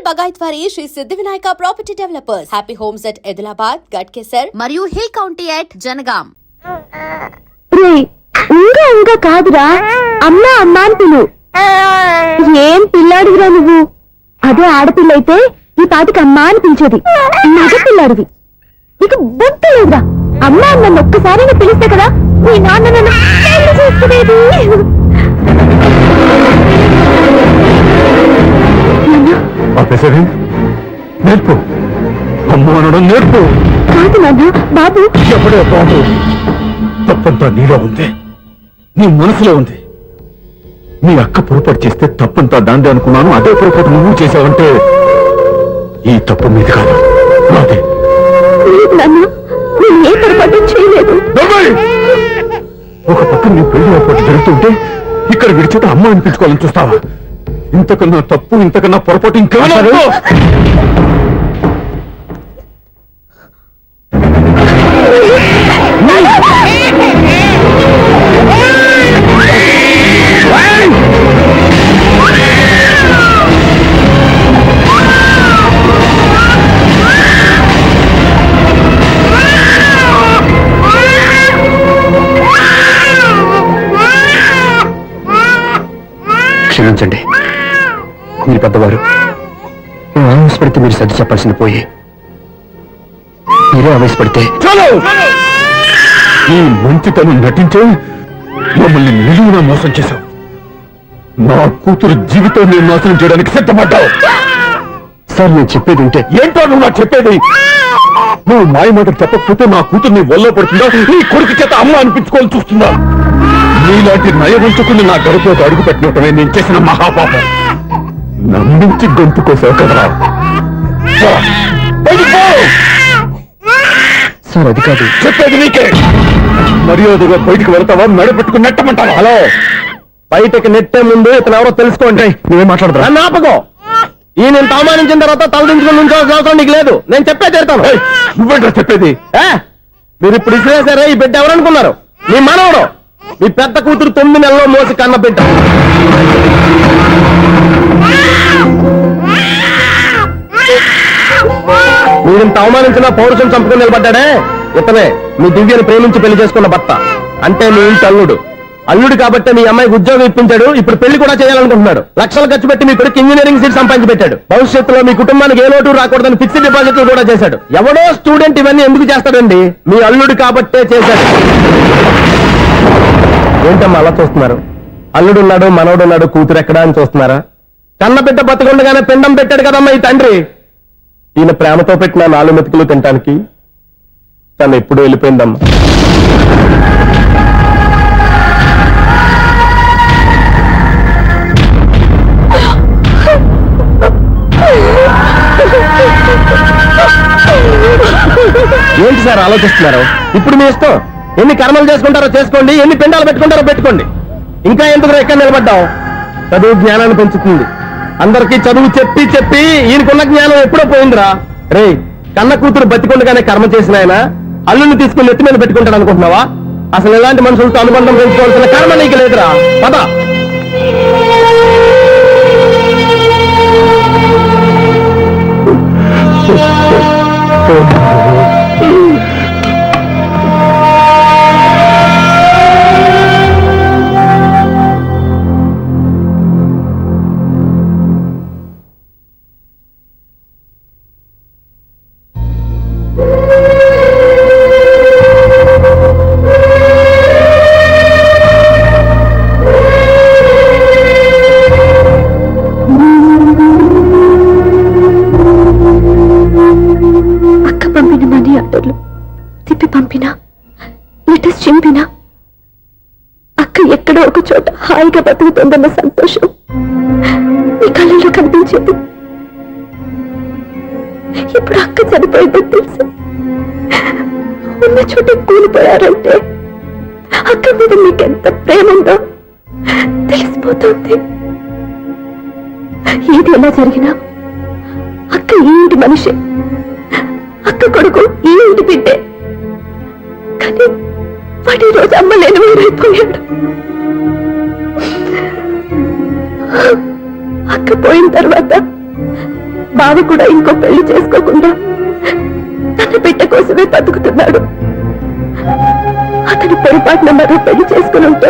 బగాయత్ వారి శ్రీ సిద్ధి Vinayaka property developers. Happy homes at Edilabad, Ghatkesar మరియు hill county at Jangaon. ఇంకా కాదురా, అమ్మా అమ్మా అని పిలు. ఏం పిల్లాడివిరా నువ్వు? అదే ఆడపిల్ల అయితే ఈ పాటికి అమ్మా అని పిలిచేది. మగ పిల్లాడివి, నీకు బుద్ధి లేదురా. అమ్మా నన్ను ఒక్కసారి పిలిస్తే కదా మీ నాన్న నన్ను చేసుకునేది. నేర్పు, అమ్మ అనడం నేర్పు. కాదు నాన్న, బాబు. ఎప్పుడే బాబు, తప్పంతా నీలో ఉంది, నీ మనసులో ఉంది. మీ అక్క పొరపాటు చేస్తే తప్పంతా దాందే అనుకున్నాను. అదే పొరపాటు నువ్వు చేసావంటే ఈ తప్పు మీద కాదు నాదే. ఏ పొరపాటు చేయలేదు. ఒక పక్క నీ పెళ్లి ఏర్పాటు జరుగుతుంటే ఇక్కడ విడిచేత అమ్మ అనిపించుకోవాలని చూస్తావా? ఇంతకన్నా తప్పు, ఇంతకన్నా పొరపాటు ఇంకేమన్నా? క్షమించండి, మీరు పెద్దవారు. ఆవేశపడితే మీరు సర్ది చెప్పాల్సింది పోయి మీరే ఆవేశపడితే ఈ మంచితనం నటించే మమ్మల్ని నిలువున మోసం చేశావు. నా కూతురు జీవితాన్ని నాశనం చేయడానికి సిద్ధపడ్డావు. సార్, నేను చెప్పేది ఉంటే ఏంటో నువ్వు నాకు చెప్పేది? నువ్వు మాయమాట చెప్పకపోతే నా కూతుర్ని వల్ల పడుతుందా, నీ కొడుకు చేత అమ్మ అనిపించుకోవాలని చూస్తుందా? నీలాంటి నయవంచుకుని నా గడుపులోకి అడుగు పెట్టినటమే నేను చేసిన మహాపాపం. నమ్మించి గొంతు కోసావు కదరా. సార్, అది కాదు చెప్పేది నీకే. మర్యాదగా బయటికి వెళ్తావా, మెడపెట్టుకుని నెట్టమంటావా? హలో, బయటకి నెట్టే ముందు ఇతను ఎవరో తెలుసుకోండి. నువ్వే మాట్లాడతా. నాపకో ఈ నేను అవమానించిన తర్వాత తలదించుకుని నుంచోవాల్సిన అవసరం నీకు లేదు. నేను చెప్పే తీరుతాను. నువ్వేంటో చెప్పేది? మీరు ఇప్పుడు ఇసిరేసారే, ఈ బిడ్డ ఎవరనుకున్నారు? నీ మనవడు, మీ పెద్ద కూతురు 9 నెలల్లో మోసి కన్న బిడ్డ. మీరింత అవమానించిన పౌరుషం చంపుకుని నిలబడ్డాడే ఇతనే మీ దివ్యని ప్రేమించి పెళ్లి చేసుకున్న భర్త. అంటే మీ ఇంటి అల్లుడు. అల్లుడు కాబట్టి మీ అమ్మాయికి ఉద్యోగం ఇప్పించాడు. ఇప్పుడు పెళ్లి కూడా చేయాలనుకుంటున్నాడు. లక్షలు ఖర్చు పెట్టి మీ కొడుకు ఇంజనీరింగ్ సీట్ సంపాదించి పెట్టాడు. భవిష్యత్తులో మీ కుటుంబానికి ఏ లోటు రాకూడదని ఫిక్స్డ్ డిపాజిట్లు కూడా చేశాడు. ఎవడో స్టూడెంట్ ఇవన్నీ ఎందుకు చేస్తాడండి? మీ అల్లుడు కాబట్టే చేశాడు. ఏంటమ్మా అలా చూస్తున్నారు? అల్లుడున్నాడు, మనవడున్నాడు, కూతురు ఎక్కడా అని చూస్తున్నారా? కన్న బిడ్డ బతకుండగానే పిండం పెట్టాడు కదమ్మా ఈ తండ్రి. ఈయన ప్రేమతో పెట్టిన 4 మెతుకులు తినటానికి తను ఎప్పుడు వెళ్ళిపోయిందమ్మా. ఏంటి సార్ ఆలోచిస్తున్నారు? ఇప్పుడు మీ ఇష్టం. ఎన్ని కర్మలు చేసుకుంటారో చేసుకోండి, ఎన్ని పిండాలు పెట్టుకుంటారో పెట్టుకోండి. ఇంకా ఎందుకు ఎక్కడ నిలబడ్డాం? చదువు జ్ఞానాన్ని పెంచుతుంది. అందరికీ చదువు చెప్పి చెప్పి ఈయనకున్న జ్ఞానం ఎప్పుడో పోయిందిరా. రే, కన్న కూతురు బతికొండగానే కర్మ చేసిన ఆయన అల్లుని తీసుకుని నెత్తి మీద పెట్టుకుంటాడు అనుకుంటున్నావా? అసలు ఎలాంటి మనుషులతో అనుబంధం పెంచుకోవాల్సిన కర్మ నీకు లేదురా. పద. తిప్పి పంపినా, లెటర్స్ చింపినా అక్క ఎక్కడో ఒక చోట హాయిగా బతుకుతుందన్న సంతోషం మీ కళ్ళలో కనిపించేది. ఇప్పుడు అక్క చనిపోయిందని తెలిసి ఉన్న చోట కూలిపోయారంటే అక్క మీద మీకెంత ప్రేమ ఉందో తెలిసిపోతుంది. ఏది ఎలా జరిగినా అక్క ఈ ఇంటి మనిషి, అక్క కొడుకు ఈ ఇంటి బిడ్డే. కానీ వాడి రోజు అమ్మ లేని వేరైపోయాడు. అక్క పోయిన తర్వాత బావ కూడా ఇంకో పెళ్లి చేసుకోకుండా తన బిడ్డ కోసమే బతుకుతున్నాడు. అతను పొరపాటున మరో పెళ్లి చేసుకుని ఉంటే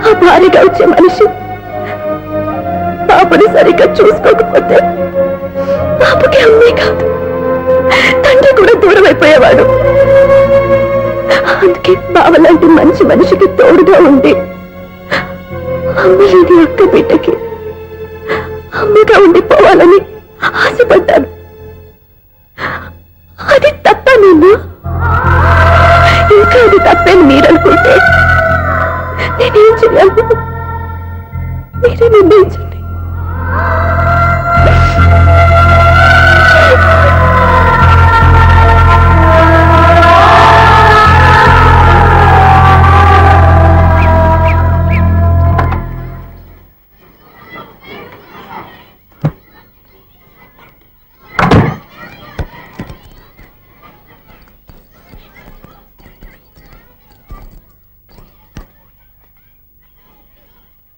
ఆ భారీగా వచ్చే మనిషి పాపని సరిగ్గా చూసుకోకపోతే పాపకి అమ్మే కాదు తండ్రి కూడా దూరం అయిపోయేవాడు. అందుకే బావలాంటి మంచి మనిషికి తోడుగా ఉండి అమ్మలేని అక్క బిడ్డకి అమ్మగా ఉండిపోవాలని ఆశపడ్డాను. అది తప్ప నేను ఇంకా అది తప్పని మీరనుకుంటే నేనేం చేయాలి? మీరే నిర్ణయించండి.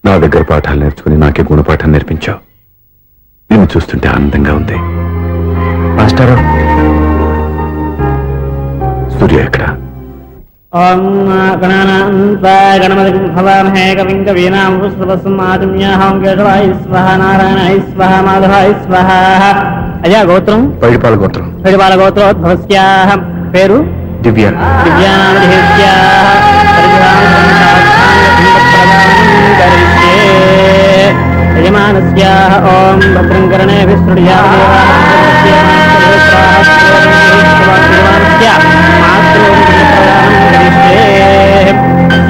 నా దగ్గర పాఠాలు నేర్చుకుని నాకే గుణపాఠం నేర్పించావు. నిన్ను చూస్తుంటే ఆనందంగా ఉంది. మాస్టారు, సూర్య ఎక్కడ? ఓం గణపతి భవామహే కవిం కవీనాం పుష్పవస్మాదిమ్యాహం కేశవాయ స్వహ నారాయణాయ స్వహ మాధవాయ స్వహ. అయ్యా గోత్రం? పైడిపాల గోత్రం. పైడిపాల గోత్రోద్భవస్యాః. పేరు? దివ్య. యజమానస్యాః ఓం భద్రం కర్ణే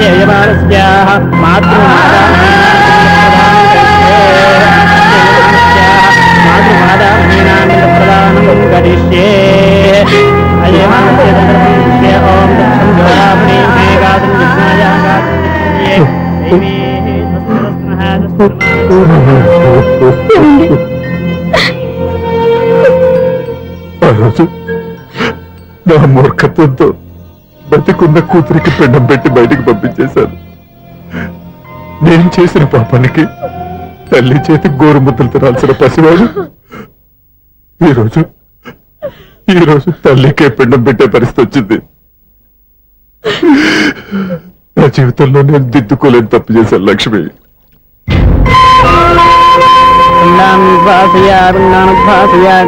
యజమానస్యాః మాతృమాదామహీనాంగప్రదానం కరిష్యే. అజయమానస్య ఓం దక్షం జ్యోరామణి మేఘాదం విష్ణాయాగాదం ఆ రోజు నా మూర్ఖత్వంతో బతికున్న కూతురికి పెండం పెట్టి బయటికి పంపించేశాను. నేను చేసిన పాపానికి తల్లి చేతి గోరుముద్దలు తినాల్సిన పసివాడు ఈరోజు తల్లికే పిండం పెట్టే పరిస్థితి వచ్చింది. నా జీవితంలో నేను దిద్దుకోలేని తప్పు చేశాను లక్ష్మి.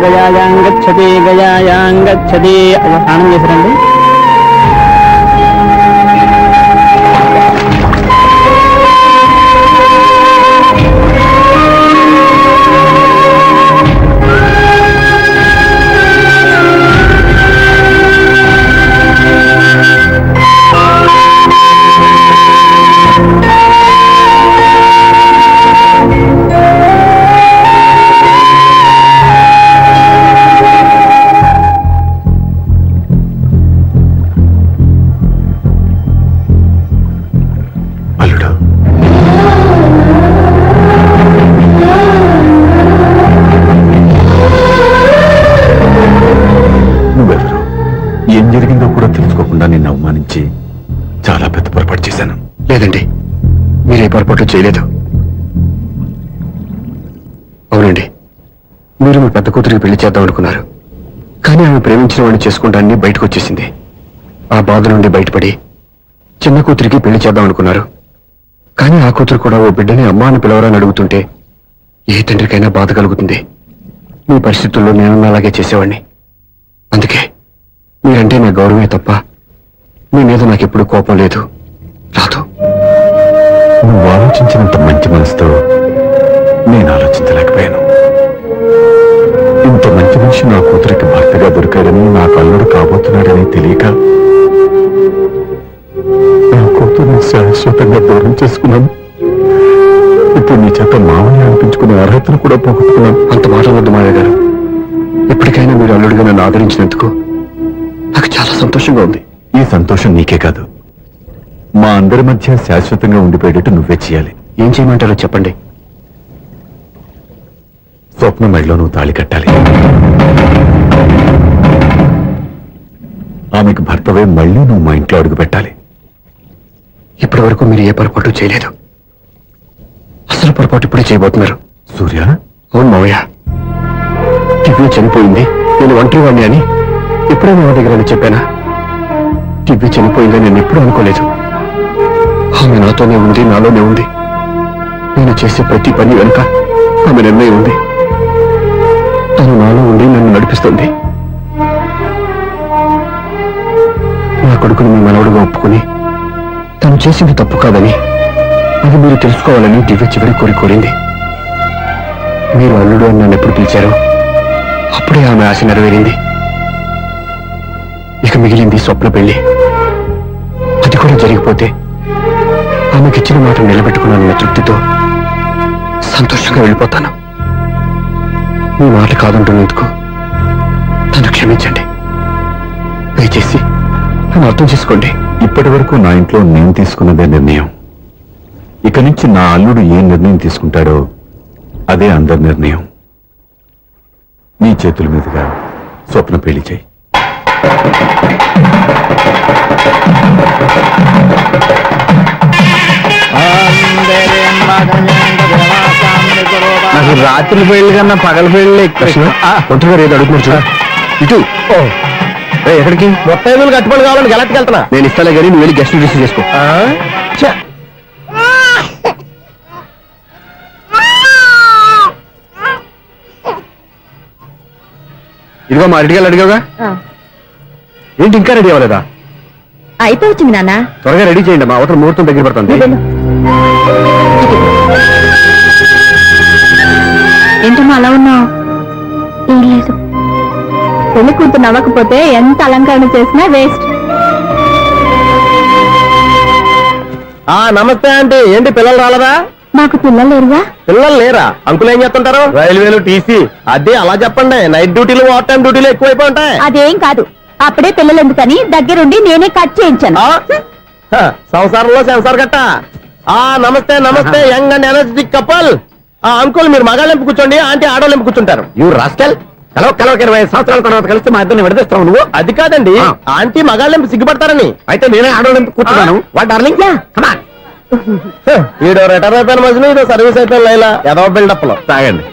గయాయాంగచ్చతి గయాయాంగచ్చతి. స్నానం చేశారండి? ఏం జరిగిందో కూడా తెలుసుకోకుండా నిన్ను అవమానించి చాలా పెద్ద పొరపాటు చేశాను. లేదండి, మీరే పొరపాటు చేయలేదు. అవునండి, మీరు మీ పెద్ద కూతురికి పెళ్లి చేద్దాం అనుకున్నారు. కానీ ఆమె ప్రేమించిన వాడిని చేసుకుంటానని బయటకు వచ్చేసింది. ఆ బాధ నుండి బయటపడి చిన్న కూతురికి పెళ్లి చేద్దాం అనుకున్నారు. కానీ ఆ కూతురు కూడా ఓ బిడ్డని అమ్మా అని పిలవరని అడుగుతుంటే ఏ తండ్రికైనా బాధ కలుగుతుంది. మీ పరిస్థితుల్లో నేను అలాగే చేసేవాడిని. అందుకే మీరంటే నా గౌరవమే తప్ప మీ మీద నాకెప్పుడు కోపం లేదు, రాదు. నువ్వు ఆలోచించినంత మంచి మనసుతో నేను ఆలోచించలేకపోయాను. ఇంత మంచి మనిషి నా కూతురికి భర్తగా దొరికాడని, నాకు అల్లుడు కాబోతున్నాడని తెలియక నా కూతుర్ని శాశ్వతంగా దూరం చేసుకున్నాను. ఇప్పుడు నీ చేత మామని అనిపించుకునే అర్హతను కూడా పోగొట్టుకున్నాను. అంత మాట వద్దు మావయ్య గారు. ఎప్పటికైనా మీరు అల్లుడిగా నన్ను ఆదరించినందుకు నాకు చాలా సంతోషంగా ఉంది. ఈ సంతోషం నీకే కాదు, మా అందరి మధ్య శాశ్వతంగా ఉండిపోయేటట్టు నువ్వే చేయాలి. ఏం చేయమంటారో చెప్పండి. స్వప్న మెడలో నువ్వు తాళి కట్టాలి. ఆమెకు భర్తవే మళ్ళీ నువ్వు మా ఇంట్లో అడుగు పెట్టాలి. ఇప్పటి వరకు మీరు ఏ పొరపాటు చేయలేదు. అసలు పొరపాటు ఇప్పుడే చేయబోతున్నారు. సూర్య, అవును మావయ్య, దివ్య చనిపోయింది, నేను ఒంటరి వాడిని అని ఎప్పుడైనా మా దగ్గర చెప్పానా? దివ్య చనిపోయిందని నేను ఎప్పుడూ అనుకోలేదు. ఆమె నాతోనే ఉంది, నాలోనే ఉంది. నేను చేసే ప్రతి పని వెనుక ఆమె నిర్ణయం ఉంది. తను నాలో ఉండి నన్ను నడిపిస్తుంది. నా కొడుకుని మీ మనవడుగా ఒప్పుకుని తను చేసింది తప్పు కాదని, అది మీరు తెలుసుకోవాలని దివ్య చివరి కోరింది. మీరు అల్లుడు అని నన్ను ఎప్పుడు పిలిచారో అప్పుడే ఆమె ఆశ నెరవేరింది. ఇక మిగిలింది స్వప్న పెళ్లి. అది కూడా జరిగిపోతే ఆమెకిచ్చిన మాట నిలబెట్టుకున్నానన్న తృప్తితో సంతోషంగా వెళ్ళిపోతాను. మీ మాట కాదంటున్నందుకు నన్ను క్షమించండి. దయచేసి నన్ను అర్థం చేసుకోండి. ఇప్పటి వరకు నా ఇంట్లో నేను తీసుకున్నదే నిర్ణయం. ఇక నుంచి నా అల్లుడు ఏ నిర్ణయం తీసుకుంటాడో అదే అందరి నిర్ణయం. నీ చేతుల మీదుగా స్వప్న పెళ్లి చేయి. నాకు రాత్రి పెళ్లి కన్నా పగల పెళ్లి ఒంటరిగా రేపు అడుగుతున్నారు చూడ. ఇటు ఎక్కడికి? మొత్తం కట్టుబడి కావాలని గెలట్కి వెళ్తున్నా. నేను ఇస్తాలే కానీ నువ్వు వెళ్ళి గెస్ట్ రిసీవ్ చేసుకో. ఇదిగో మా అడిగాలి అడిగావుగా. ఏంటి ఇంకా రెడీ అవ్వలేదా? అయిపోవచ్చింది నాన్న. త్వరగా రెడీ చేయండి, మా అవతల ముహూర్తం దగ్గర పడుతుంది. ఏంటమ్మా అలా ఉన్నావు? ఏం లేదు. పెళ్లి కూతురు నవ్వకపోతే ఎంత అలంకరణ చేసినా వేస్ట్. నమస్తే ఆంటీ. ఏంటి పిల్లలు రాలదా? మాకు పిల్లలు లేరుగా. పిల్లలు లేరా? అంకులు ఏం చేస్తుంటారు? రైల్వేలు, టీసీ. అదే అలా చెప్పండి. నైట్ డ్యూటీలు, ఓవర్ టైం డ్యూటీలు ఎక్కువైపోయి ఉంటాయి. అదేం కాదు. అప్పుడే పిల్లలు ఎందుకని దగ్గరుండి నేనే కట్ చేయించాను. సంసారంలో సెన్సార్ గట్ట. నమస్తే నమస్తే. Young and energetic couple. Uncle మీరు మగాళ్ళెంపు కూర్చోండి, ఆంటీ ఆడోళ్ళెంపు కూర్చుంటారు. You rascal. కలవ 20 సంవత్సరాల తర్వాత కలిసి మా ఇద్దరిని విడదీస్తావు నువ్వు. అది కాదండి, ఆంటీ మగాళ్ళెంపు సిగ్గుపడతారని. అయితే నేనే ఆడోళ్ళెంపు కూర్చున్నాను. వాట్ డార్లింగ్, ఈడో రిటైర్ అయిపోయిన మధ్యలో ఇదో సర్వీస్ అయిపోయిన లైలా ఏదో బిల్డప్ లో. తాగండి,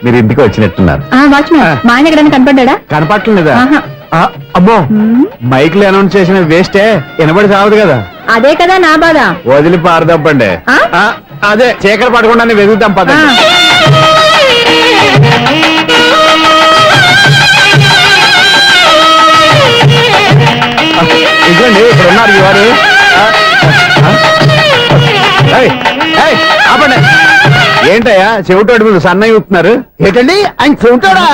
మీరు ఇంటికి వచ్చినట్టున్నారు. వాచ్మెన్ మా ఆయన ఎక్కడైనా కనపడ్డా? కనపట్లేదా? అబ్బో, మైక్ లో అనౌన్స్ చేసిన వేస్టే, వినబడి సావదు కదా. అదే కదా నా బాధ. వదిలి పారదప్పండి. అదే చీకటి పడకుండా వెతుకుతాం పద. ఇదండి ఇక్కడ ఉన్నారు ఇవారు. ఆపండి. ఏంటయ్యా చెవిటోడి మీద సన్నయ్య అవుతున్నారు? ఏంటండి ఆయన చెవిటోడా?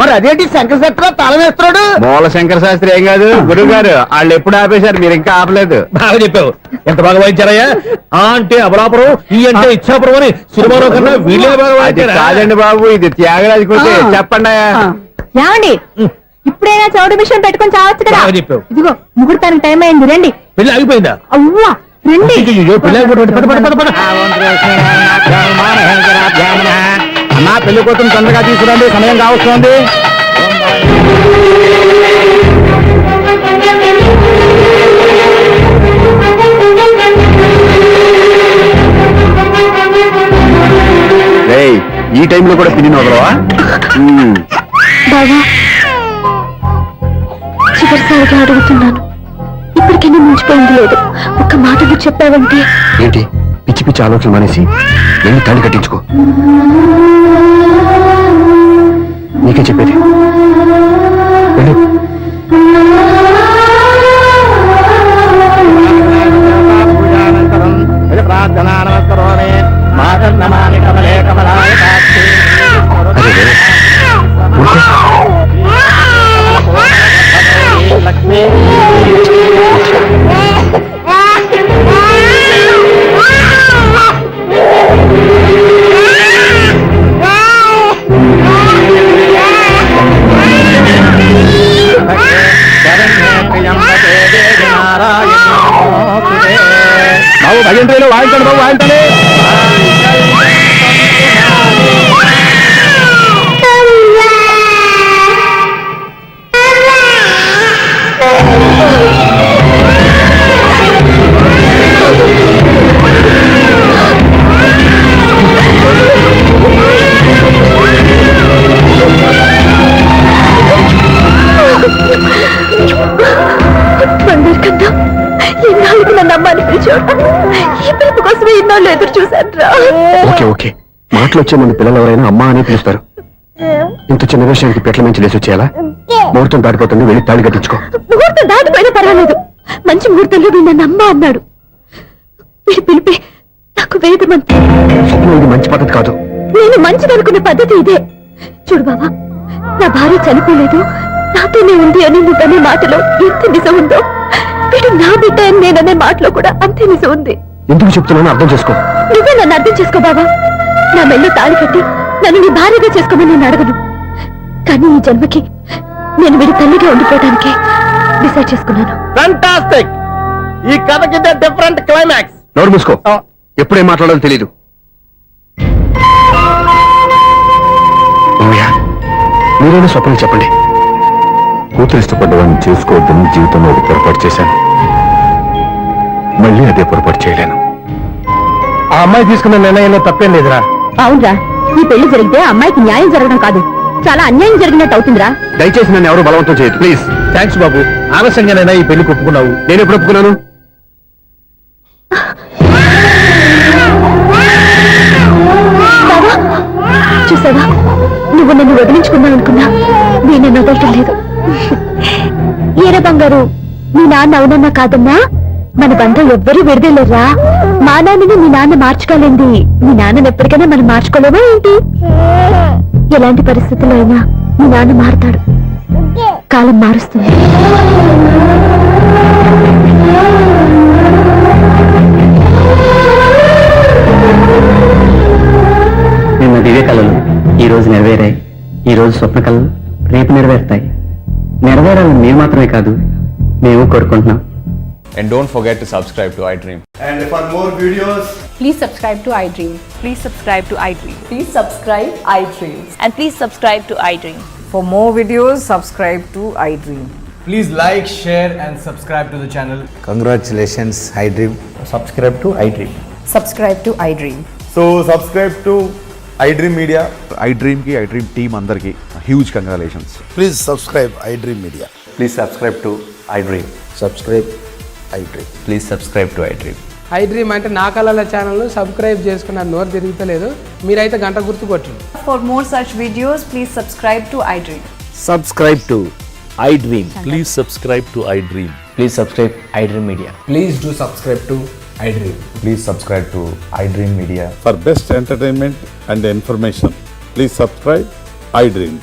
మరి అదేంటి శంకర శాస్త్రి తాళం వేస్తున్నాడు? మూల శంకర శాస్త్రి ఏం కాదు గురువు గారు, వాళ్ళు ఎప్పుడు ఆపేశారు, మీరు ఇంకా ఆపలేదు. బాగా చెప్పావు. ఎంత బాగా వాయించారయ్యా. అంటే అమలాపురం, ఈ అంటే ఇచ్చాపురం అని సినిమాలో కన్నా వీళ్ళే బాగా వాయించారు. కాదండి బాబు, ఇది త్యాగరాజు కూర్చో. చెప్పండి. ఏమండి ఇప్పుడైనా చౌడు మిషన్ పెట్టుకొని చావచ్చు కదా. చెప్పావు. ఇదిగో ముహూర్తానికి టైం అయింది, రండి. పెళ్లి ఆగిపోయిందా? అవ్వా రండి. అన్నా పెళ్లి కోసం తొందరగా తీసుకురండి, సమయం కావస్తుంది. ఈ టైంలో కూడా పిన్ని వదలవా? బావా చివరిసారిగా అడుగుతున్నాను, ఇప్పటికైనా మించిపోయింది లేదు. ఒక్క మాట నువ్వు చెప్పావంటే. ఏంటి పిచ్చి పిచ్చి ఆలోచన మానేసి వెళ్ళి తాళి కట్టించుకో. నీకే చెప్పేది. వెళ్ళు. బాబు భజంత్రీలో వాయించండి బాబు, వాయించండి. ఎన్నాళ్ళు ఎదురు చూశాను. ఓకే ఓకే, మాటలు వచ్చే ముందు పిల్లలు ఎవరైనా అమ్మా అని పిలుస్తారు. ఇంత చిన్న విషయానికి పెట్ల నుంచి లేసి వచ్చేయాలా? ముహూర్తం దాటిపోతుంది, వెళ్ళి తాళి కట్టించుకో. ముహూర్తం దాటిపోయినా పర్వాలేదు, మంచి ముహూర్తంలో వీడు నన్ను అమ్మ అన్నాడు. వీడి పిలిపే నాకు వేదమంతా. స్వప్నం, ఇది మంచి పద్ధతి కాదు. నేను మంచిదనుకున్న పద్ధతి ఇదే. చూడు బావా, నా భార్య చనిపోలేదు, నాతోనే ఉంది అని నువ్వనే మాటలో ఎంత నిజం ఉందో, వీడు నా బిడ్డ అని నేననే మాటలో కూడా అంతే నిజం ఉంది. ఎందుకు చెప్తున్నానో అర్థం చేసుకో. నువ్వే నన్ను అర్థం చేసుకో బావా. నా మెళ్ళో తాళి కట్టి నన్ను నీ భార్యగా చేసుకోమని నేను అడగను, కానీ ఈ జన్మకి నేను వీడి తల్లిగా ఉండిపోవడానికి డిసైడ్ చేసుకున్నాను. ఫ్యాంటాస్టిక్! ఈ కథకి డిఫరెంట్ క్లైమాక్స్. నోరు మూసుకో, ఎప్పుడేం మాట్లాడాలో తెలీదు. మామయ్య, మీరైనా స్వప్నం చెప్పండి. కూతురు ఇష్టపడ్డవాడిని చేసుకోవద్దని జీవితంలో ఒక పొరపాటు చేశాను. మళ్ళీ అదే పొరపాటు చేయలేను. ఆ అమ్మాయి తీసుకున్న నిర్ణయంలో తప్పేం లేదురా. అవునరా, ఈ పెళ్లి జరిగితే అమ్మాయికి న్యాయం జరగడం కాదు, చాలా అన్యాయం జరిగినట్టు అవుతుందిరా. దయచేసి నన్ను ఎవరు బలవంతం చేయదు, ప్లీజ్. థ్యాంక్స్ బాబు, ఆలస్యంగానైనా ఈ పెళ్లి ఒప్పుకున్నావు. నేను ఎప్పుడు ఒప్పుకున్నాను? బావా, చూసావా, నువ్వు నన్ను వదిలించుకున్నావు అనుకున్నా, నేను వదలటం లేదు. ఏరా బంగారు, మీ నాన్న అవునన్నా కాదన్నా మన బంధం ఎవ్వరూ విడదలేరా. మా నాన్నని మీ నాన్న మార్చుకోలేంది, మీ నాన్నని ఎప్పటికైనా మనం మార్చుకోలేమా ఏంటి? ఎలాంటి పరిస్థితుల్లో అయినా మీ నాన్న మారుతాడు, కాలం మారుస్తుంది. నిన్న దివ్య కళలు ఈ రోజు నెరవేరాయి, ఈ రోజు స్వప్న కళలు రేపు నెరవేరుతాయి. నెరవేరాలని మీరు మాత్రమే కాదు, మేము కోరుకుంటున్నాం. And don't forget to subscribe to iDream. And for more videos, Please subscribe to iDream. Please subscribe to iDream. Please subscribe iDream. And please subscribe to iDream. For more videos, subscribe to iDream. please like, share and subscribe to the channel. Congratulations, iDream. Subscribe to iDream. Subscribe to iDream. So subscribe to iDream Media. iDream ki iDream team andarki huge congratulations. Please subscribe iDream Media. Please subscribe to iDream. Subscribe iDream. Please subscribe to iDream. iDream అంటే నా కళల channel subscribe చేసుకున్న నోరు తిరుగుతలేదు, మీరైతే గంట గుర్తు కొట్టండి. For more such videos, please subscribe to iDream. Subscribe to iDream. Please subscribe to iDream. Please subscribe iDream Media. Please do subscribe to iDream. Please subscribe to iDream Media. For best entertainment and information, please subscribe iDream.